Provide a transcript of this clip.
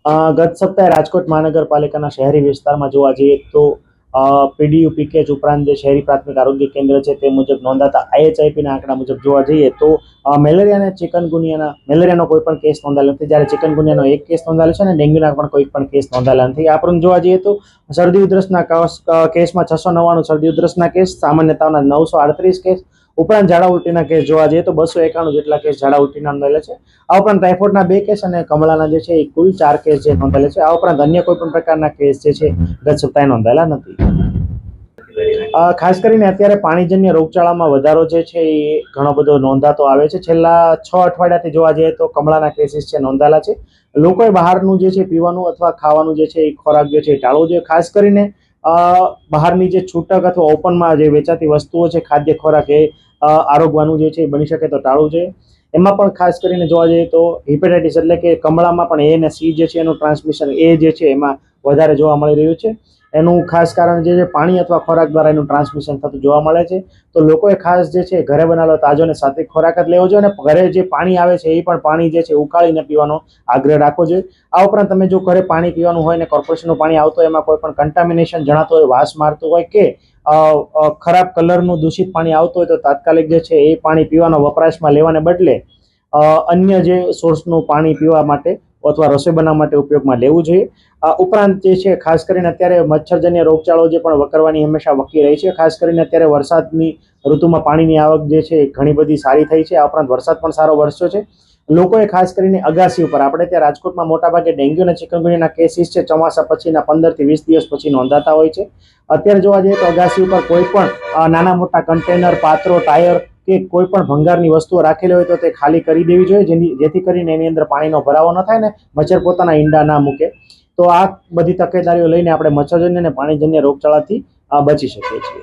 ગત સપ્તાહે રાજકોટ મહાનગરપાલિકાના શહેરી વિસ્તારમાં જોવા જઈએ તો પીડીયુ પીકેજ ઉપરાંત જે શહેરી પ્રાથમિક આરોગ્ય કેન્દ્ર છે તે મુજબ નોંધાતા આઈએચઆઈપીના આંકડા મુજબ જોવા જઈએ તો મેલેરિયા અને મેલેરિયાનો કોઈ પણ કેસ નોંધાયેલો નથી, જ્યારે ચિકનગુનિયાનો એક કેસ નોંધાયેલો છે અને ડેન્ગ્યુના પણ કોઈ પણ કેસ નોંધાયેલા નથી. આ પરંતુ જોવા જઈએ તો શરદી ઉધરસના કેસમાં 699 શરદી ઉધરસના કેસ, સામાન્ય તાવના 938 કેસ, ઉપરાંત ઝાડા ઉલટીના કેસ જોવા જઈએ તો 291 જેટલા કેસ ઝાડા ઉલટીના નોંધાયેલા છે. આ ઉપરાંત ટાઇફોઇડના 2 કેસ અને કમળાના જે છે એ કુલ 4 કેસ જે નોંધાયેલા છે. આ ઉપરાંત અન્ય કોઈ પણ પ્રકારના કેસ જે છે ગત સપ્તાહે નોંધાયેલા નથી. ખાસ કરીને અત્યારે પાણીજન્ય રોગચાળામાં વધારો જે છે એ ઘણો બધો નોંધાતો આવે છે. છેલ્લા 6 અઠવાડિયાથી જોવા જઈએ તો કમળાના કેસીસ છે નોંધાયેલા છે. લોકોએ બહારનું જે છે પીવાનું અથવા ખાવાનું જે છે એ ખોરાક જે છે એ ટાળવો જોઈએ. ખાસ કરીને બહારની જે છૂટક અથવા ઓપનમાં જે વેચાતી વસ્તુઓ છે ખાદ્ય ખોરાક એ આરોગવાનું જે છે એ બની શકે તો ટાળવું જોઈએ. એમાં પણ ખાસ કરીને જોવા જઈએ તો હિપેટાઇટિસ એટલે કે કમળામાં પણ એ અને સી જે છે એનું ટ્રાન્સમિશન એ જે છે એમાં વધારે જોવા મળી રહ્યું છે. એનું ખાસ કારણ જે છે પાણી અથવા ખોરાક દ્વારા એનું ટ્રાન્સમિશન થતું જોવા મળે છે. તો લોકોએ ખાસ જે છે ઘરે બનાવેલો તાજો અને સાત્વિક ખોરાક જ લેવો જોઈએ અને ઘરે જે પાણી આવે છે એ પણ પાણી જે છે ઉકાળીને પીવાનો આગ્રહ રાખવો જોઈએ. આ ઉપરાંત તમે જો ઘરે પાણી પીવાનું હોય ને કોર્પોરેશનનું પાણી આવતું હોય એમાં કોઈ પણ કન્ટામિનેશન જણાતું હોય, વાસ મારતું હોય કે ખરાબ કલરનું દૂષિત પાણી આવતું હોય તો તાત્કાલિક જે છે એ પાણી પીવાનો વપરાશમાં લેવાને બદલે અન્ય જે સોર્સનું પાણી પીવા માટે અથવા રસોઈ બનાવવા માટે ઉપયોગમાં લેવું જોઈએ. ઉપરાંત જે છે ખાસ કરીને અત્યારે મચ્છરજન્ય રોગચાળો જે પણ વકરવાની હંમેશા વકી રહી છે. ખાસ કરીને અત્યારે વરસાદની ઋતુમાં પાણીની આવક જે છે ઘણી બધી સારી થઈ છે. આ ઉપરાંત વરસાદ પણ સારો વરસ્યો છે. લોકોએ ખાસ કરીને અગાસી ઉપર, આપણે ત્યાં રાજકોટમાં મોટાભાગે ડેન્ગ્યુ અને ચિકનગુનિયાના કેસીસ છે ચોમાસા પછીના 15 થી 20 દિવસ પછી નોંધાતા હોય છે. અત્યારે જોવા જઈએ તો અગાસી ઉપર કોઈ પણ નાના મોટા કન્ટેનર, પાત્રો, ટાયર કે કોઈ પણ ભંગારની વસ્તુઓ રાખેલી હોય તો તે ખાલી કરી દેવી જોઈએ, જેથી કરીને એની અંદર પાણીનો ભરાવો ન થાય ને મચ્છર પોતાના ઈંડા ના મૂકે. તો આ બધી તકેદારીઓ લઈને આપણે મચ્છરજન્ય અને પાણીજન્ય રોગચાળાથી બચી શકીએ છીએ.